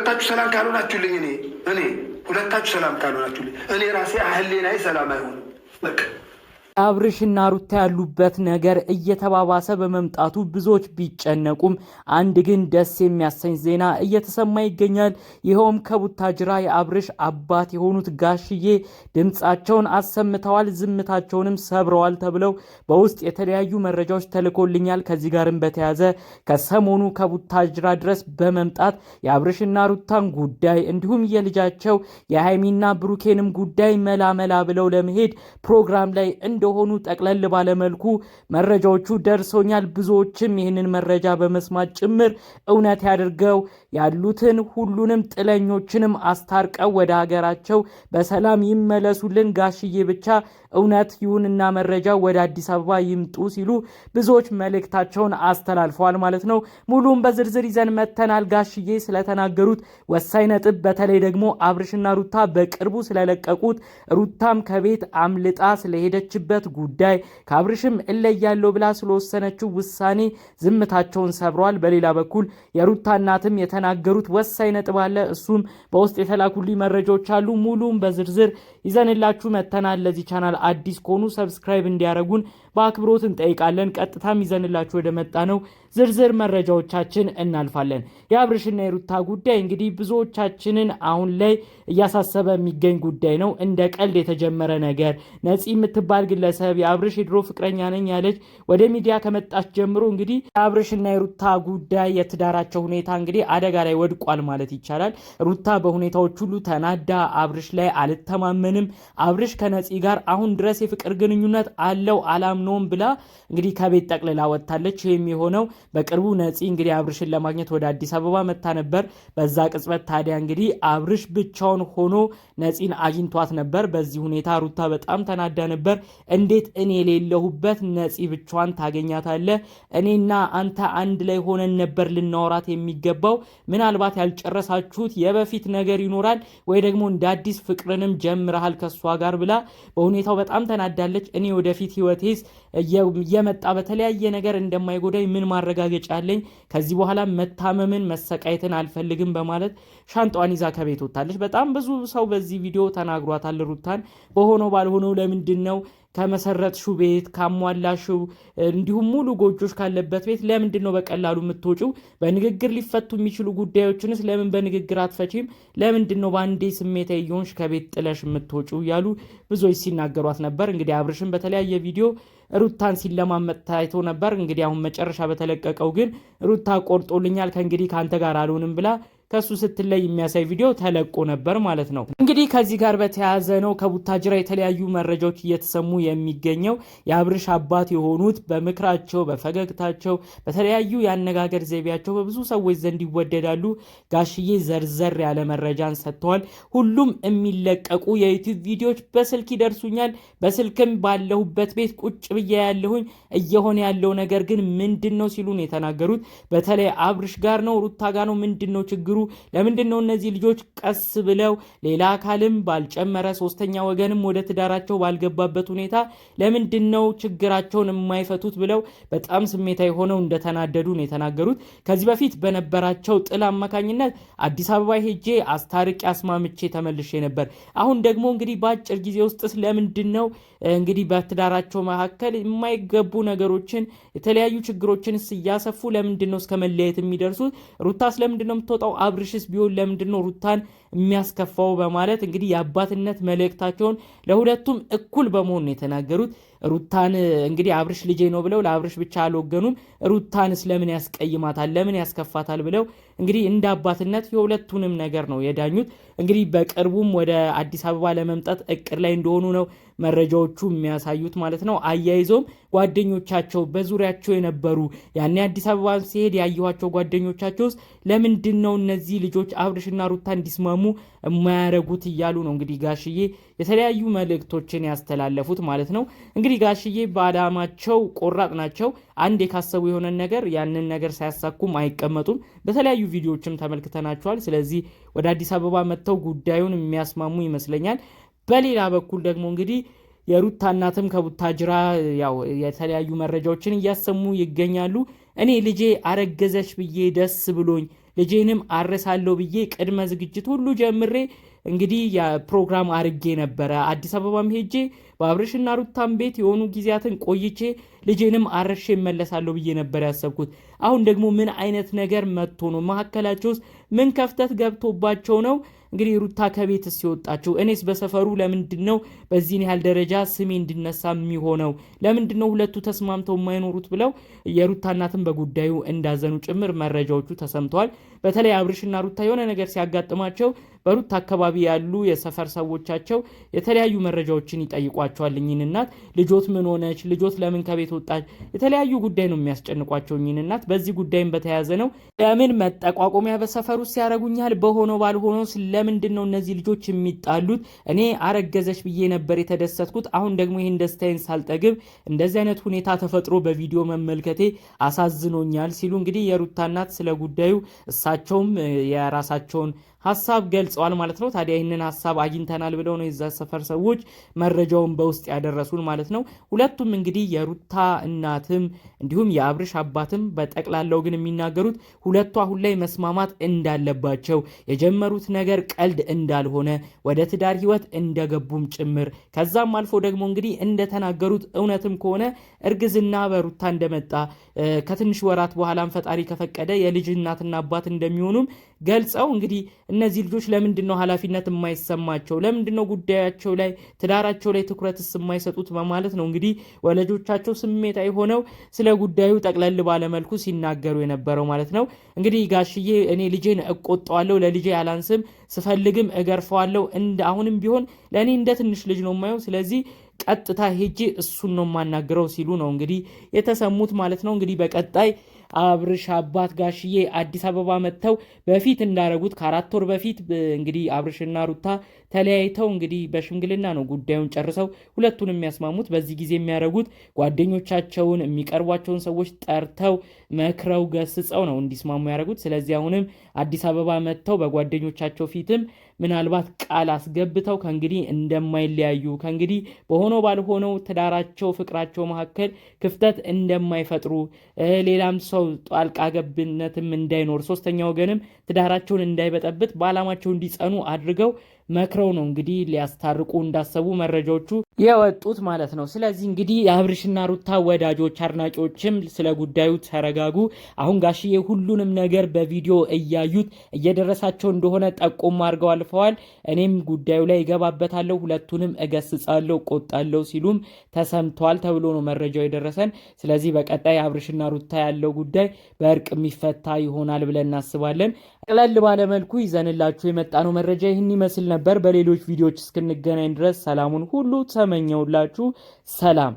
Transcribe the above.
ሁለታችሁ ሰላም ካልሆናችሁልኝ እኔ ሁለታችሁ ሰላም ካልሆናችሁልኝ እኔ ራሴ ህሊናዬ ሰላም አይሆንም በቃ። አብርሽና ሩታ ያሉበት ነገር እየተባባሰ በመምጣቱ ብዙዎች ቢጨነቁም አንድ ግን ደስ የሚያሰኝ ዜና እየተሰማ ይገኛል። ይኸውም ከቡታጅራ የአብርሽ አባት የሆኑት ጋሽዬ ድምፃቸውን አሰምተዋል፣ ዝምታቸውንም ሰብረዋል ተብለው በውስጥ የተለያዩ መረጃዎች ተልኮልኛል። ከዚህ ጋርም በተያያዘ ከሰሞኑ ከቡታጅራ ድረስ በመምጣት የአብርሽና ሩታን ጉዳይ እንዲሁም የልጃቸው የሃይሚና ብሩኬንም ጉዳይ መላ ብለው ለመሄድ ፕሮግራም ላይ እንደሆኑ ጠቅለል ባለመልኩ መረጃዎቹ ደርሶኛል። ብዙዎችም ይህንን መረጃ በመስማት ጭምር እውነት ያድርገው ያሉትን ሁሉንም ጥለኞችንም አስታርቀው ወደ ሀገራቸው በሰላም ይመለሱልን፣ ጋሽዬ ብቻ እውነት ይሁንና መረጃው ወደ አዲስ አበባ ይምጡ ሲሉ ብዙዎች መልእክታቸውን አስተላልፈዋል ማለት ነው። ሙሉም በዝርዝር ይዘን መተናል። ጋሽዬ ስለተናገሩት ወሳኝ ነጥብ፣ በተለይ ደግሞ አብርሽና ሩታ በቅርቡ ስለለቀቁት ሩታም ከቤት አምልጣ ስለሄደችበት ጉዳይ ከአብርሽም እለያለሁ ብላ ስለወሰነችው ውሳኔ ዝምታቸውን ሰብረዋል። በሌላ በኩል የሩታ እናትም የተናገሩት ወሳኝ ነጥብ አለ። እሱም በውስጥ የተላኩልኝ መረጃዎች አሉ። ሙሉም በዝርዝር ይዘንላችሁ መተናል። ለዚህ ቻናል አዲስ ከሆኑ ሰብስክራይብ እንዲያደርጉን በአክብሮት እንጠይቃለን። ቀጥታም ይዘንላችሁ ወደ መጣ ነው ዝርዝር መረጃዎቻችን እናልፋለን። የአብርሽና የሩታ ጉዳይ እንግዲህ ብዙዎቻችንን አሁን ላይ እያሳሰበ የሚገኝ ጉዳይ ነው። እንደ ቀልድ የተጀመረ ነገር ነፂ የምትባል ግለሰብ የአብርሽ የድሮ ፍቅረኛ ነኝ ያለች ወደ ሚዲያ ከመጣች ጀምሮ እንግዲህ የአብርሽና የሩታ ጉዳይ የትዳራቸው ሁኔታ እንግዲህ አደጋ ላይ ወድቋል ማለት ይቻላል። ሩታ በሁኔታዎች ሁሉ ተናዳ አብርሽ ላይ አልተማመንም፣ አብርሽ ከነፂ ጋር አሁን ድረስ የፍቅር ግንኙነት አለው አላምነውም ብላ እንግዲህ ከቤት ጠቅልላ ወጥታለች። የሚሆነው በቅርቡ ነፂ እንግዲህ አብርሽን ለማግኘት ወደ አዲስ አበባ መታ ነበር። በዛ ቅጽበት ታዲያ እንግዲህ አብርሽ ብቻውን ሆኖ ነፂን አግኝቷት ነበር። በዚህ ሁኔታ ሩታ በጣም ተናዳ ነበር። እንዴት እኔ የሌለሁበት ነፂ ብቻዋን ታገኛታለህ? እኔና አንተ አንድ ላይ ሆነን ነበር ልናወራት የሚገባው። ምናልባት ያልጨረሳችሁት የበፊት ነገር ይኖራል ወይ ደግሞ እንደ አዲስ ፍቅርንም ጀምረሃል ከሷ ጋር ብላ በሁኔታው በጣም ተናዳለች። እኔ ወደፊት ህይወቴስ እየመጣ በተለያየ ነገር እንደማይጎዳኝ ምን ማረጋገጫ አለኝ? ከዚህ በኋላ መታመምን መሰቃየትን አልፈልግም በማለት ሻንጣዋን ይዛ ከቤት ወጣለች። በጣም ብዙ ሰው በዚህ ቪዲዮ ተናግሯታል ሩታን። በሆነው ባልሆነው ለምንድን ነው ከመሰረትሽው ቤት ካሟላሽው እንዲሁም ሙሉ ጎጆች ካለበት ቤት ለምንድን ነው በቀላሉ የምትወጪው? በንግግር ሊፈቱ የሚችሉ ጉዳዮችንስ ለምን በንግግር አትፈቺም? ለምንድን ነው በአንዴ ስሜታዊ የሆንሽ ከቤት ጥለሽ የምትወጪው? እያሉ ብዙዎች ሲናገሯት ነበር። እንግዲህ አብርሽን በተለያየ ቪዲዮ ሩታን ሲለማመጥ ታይቶ ነበር። እንግዲህ አሁን መጨረሻ በተለቀቀው ግን ሩታ ቆርጦልኛል ከእንግዲህ ከአንተ ጋር አልሆንም ብላ ከሱ ስትለይ የሚያሳይ ቪዲዮ ተለቆ ነበር ማለት ነው። እንግዲህ ከዚህ ጋር በተያያዘ ነው ከቡታጅራ የተለያዩ መረጃዎች እየተሰሙ የሚገኘው። የአብርሽ አባት የሆኑት በምክራቸው፣ በፈገግታቸው፣ በተለያዩ የአነጋገር ዘይቤያቸው በብዙ ሰዎች ዘንድ ይወደዳሉ። ጋሽዬ ዘርዘር ያለ መረጃን ሰጥተዋል። ሁሉም የሚለቀቁ የዩቲዩብ ቪዲዮዎች በስልክ ይደርሱኛል፣ በስልክም ባለሁበት ቤት ቁጭ ብዬ ያለሁኝ እየሆነ ያለው ነገር ግን ምንድን ነው ሲሉ ነው የተናገሩት። በተለይ አብርሽ ጋር ነው ሩታ ጋር ነው ምንድን ነው ችግሩ? ለምንድን ነው እነዚህ ልጆች ቀስ ብለው ሌላ አካልም ባልጨመረ ሶስተኛ ወገንም ወደ ትዳራቸው ባልገባበት ሁኔታ ለምንድን ነው ችግራቸውን የማይፈቱት ብለው በጣም ስሜታዊ ሆነው እንደተናደዱ ነው የተናገሩት። ከዚህ በፊት በነበራቸው ጥል አማካኝነት አዲስ አበባ ሄጄ አስታርቄ አስማምቼ ተመልሼ ነበር። አሁን ደግሞ እንግዲህ በአጭር ጊዜ ውስጥ ለምንድን ነው እንግዲህ በትዳራቸው መካከል የማይገቡ ነገሮችን የተለያዩ ችግሮችን እያሰፉ ለምንድን ነው እስከ መለያየት የሚደርሱት? ሩታስ ለምንድን ነው የምትወጣው? አብርሽስ ቢሆን ለምንድን ነው ሩታን የሚያስከፋው? በማለት እንግዲህ የአባትነት መልእክታቸውን ለሁለቱም እኩል በመሆን ነው የተናገሩት። ሩታን እንግዲህ አብርሽ ልጄ ነው ብለው ለአብርሽ ብቻ አልወገኑም። ሩታንስ ለምን ያስቀይማታል? ለምን ያስከፋታል? ብለው እንግዲህ እንደ አባትነት የሁለቱንም ነገር ነው የዳኙት። እንግዲህ በቅርቡም ወደ አዲስ አበባ ለመምጣት እቅድ ላይ እንደሆኑ ነው መረጃዎቹ የሚያሳዩት ማለት ነው። አያይዞም ጓደኞቻቸው በዙሪያቸው የነበሩ ያኔ አዲስ አበባ ሲሄድ ያየኋቸው ጓደኞቻቸው ውስጥ ለምንድን ነው እነዚህ ልጆች አብርሽና ሩታ እንዲስማሙ የማያረጉት እያሉ ነው እንግዲህ ጋሽዬ የተለያዩ መልእክቶችን ያስተላለፉት ማለት ነው። እንግዲህ ጋሽዬ በአዳማቸው ቆራጥ ናቸው። አንድ የካሰቡ የሆነ ነገር ያንን ነገር ሳያሳኩም አይቀመጡም። በተለያዩ ቪዲዮዎችም ተመልክተናቸዋል። ስለዚህ ወደ አዲስ አበባ መጥተው ጉዳዩን የሚያስማሙ ይመስለኛል። በሌላ በኩል ደግሞ እንግዲህ የሩታ እናትም ከቡታጅራ ያው የተለያዩ መረጃዎችን እያሰሙ ይገኛሉ። እኔ ልጄ አረገዘች ብዬ ደስ ብሎኝ ልጄንም አረሳለሁ ብዬ ቅድመ ዝግጅት ሁሉ ጀምሬ እንግዲህ የፕሮግራም አርጌ ነበረ። አዲስ አበባም ሄጄ በአብርሽና ሩታም ቤት የሆኑ ጊዜያትን ቆይቼ ልጄንም አረሼ እመለሳለሁ ብዬ ነበር ያሰብኩት። አሁን ደግሞ ምን አይነት ነገር መጥቶ ነው? መሀከላቸው ውስጥ ምን ከፍተት ገብቶባቸው ነው እንግዲህ ሩታ ከቤት ሲወጣቸው? እኔስ በሰፈሩ ለምንድነው በዚህን ያህል ደረጃ ስሜ እንዲነሳ የሚሆነው? ለምንድነው ሁለቱ ተስማምተው የማይኖሩት ብለው የሩታ እናትም በጉዳዩ እንዳዘኑ ጭምር መረጃዎቹ ተሰምተዋል። በተለይ አብርሽና ሩታ የሆነ ነገር ሲያጋጥማቸው በሩታ አካባቢ ያሉ የሰፈር ሰዎቻቸው የተለያዩ መረጃዎችን ይጠይቋቸዋል። እኚህን እናት ልጆት ምን ሆነች? ልጆት ለምን ከቤት ወጣች? የተለያዩ ጉዳይ ነው የሚያስጨንቋቸው እኚህን እናት። በዚህ ጉዳይም በተያያዘ ነው ለምን መጠቋቆሚያ በሰፈር ውስጥ ያደርጉኛል? በሆነው ባልሆነው ስለምንድን ነው እነዚህ ልጆች የሚጣሉት? እኔ አረገዘች ብዬ ነበር የተደሰትኩት። አሁን ደግሞ ይህን ደስታዬን ሳልጠግብ እንደዚህ አይነት ሁኔታ ተፈጥሮ በቪዲዮ መመልከቴ አሳዝኖኛል ሲሉ እንግዲህ የሩታ እናት ስለ ጉዳዩ እሳቸውም የራሳቸውን ሀሳብ ገልጸዋል ማለት ነው። ታዲያ ይህንን ሀሳብ አግኝተናል ብለው ነው የዛ ሰፈር ሰዎች መረጃውን በውስጥ ያደረሱን ማለት ነው። ሁለቱም እንግዲህ የሩታ እናትም እንዲሁም የአብርሽ አባትም በጠቅላላው ግን የሚናገሩት ሁለቱ አሁን ላይ መስማማት እንዳለባቸው፣ የጀመሩት ነገር ቀልድ እንዳልሆነ፣ ወደ ትዳር ህይወት እንደገቡም ጭምር ከዛም አልፎ ደግሞ እንግዲህ እንደተናገሩት እውነትም ከሆነ እርግዝና በሩታ እንደመጣ ከትንሽ ወራት በኋላም ፈጣሪ ከፈቀደ የልጅ እናትና አባት እንደሚሆኑም ገልጸው እንግዲህ እነዚህ ልጆች ለምንድነው ኃላፊነት የማይሰማቸው? ለምንድነው ጉዳያቸው ላይ ትዳራቸው ላይ ትኩረትስ የማይሰጡት? በማለት ነው እንግዲህ ወላጆቻቸው ስሜታዊ ሆነው ስለ ጉዳዩ ጠቅለል ባለመልኩ ሲናገሩ የነበረው ማለት ነው። እንግዲህ ጋሽዬ እኔ ልጄን እቆጣዋለሁ፣ ለልጄ አላንስም፣ ስፈልግም እገርፈዋለሁ፣ አሁንም ቢሆን ለእኔ እንደ ትንሽ ልጅ ነው የማየው፣ ስለዚህ ቀጥታ ሄጄ እሱን ነው የማናገረው ሲሉ ነው እንግዲህ የተሰሙት ማለት ነው። እንግዲህ በቀጣይ አብርሽ አባት ጋሽዬ አዲስ አበባ መጥተው በፊት እንዳረጉት ከ4 ወር በፊት እንግዲህ አብርሽና ሩታ ተለያይተው እንግዲህ በሽምግልና ነው ጉዳዩን ጨርሰው ሁለቱን የሚያስማሙት። በዚህ ጊዜ የሚያደርጉት ጓደኞቻቸውን የሚቀርቧቸውን ሰዎች ጠርተው መክረው ገስጸው ነው እንዲስማሙ ያደርጉት። ስለዚህ አሁንም አዲስ አበባ መጥተው በጓደኞቻቸው ፊትም ምናልባት ቃል አስገብተው ከእንግዲህ እንደማይለያዩ ከእንግዲህ በሆነው ባልሆነው ትዳራቸው ፍቅራቸው መካከል ክፍተት እንደማይፈጥሩ ሌላም ሰው ጣልቃ ገብነትም እንዳይኖር ሶስተኛ ወገንም ትዳራቸውን እንዳይበጠብጥ በዓላማቸው እንዲጸኑ አድርገው መክረው ነው እንግዲህ ሊያስታርቁ እንዳሰቡ መረጃዎቹ የወጡት ማለት ነው። ስለዚህ እንግዲህ የአብርሽና ሩታ ወዳጆች አድናቂዎችም ስለ ጉዳዩ ተረጋጉ። አሁን ጋሽዬ ሁሉንም ነገር በቪዲዮ እያዩት እየደረሳቸው እንደሆነ ጠቆም አድርገው አልፈዋል። እኔም ጉዳዩ ላይ እገባበታለሁ፣ ሁለቱንም እገስጻለሁ፣ ቆጣለሁ ሲሉም ተሰምተዋል ተብሎ ነው መረጃው የደረሰን። ስለዚህ በቀጣይ አብርሽና ሩታ ያለው ጉዳይ በእርቅ የሚፈታ ይሆናል ብለን እናስባለን። ቀለል ባለመልኩ ይዘንላችሁ የመጣነው መረጃ ይህን ይመስል ነበር። በሌሎች ቪዲዮዎች እስክንገናኝ ድረስ ሰላሙን ሁሉ ተመኘውላችሁ። ሰላም።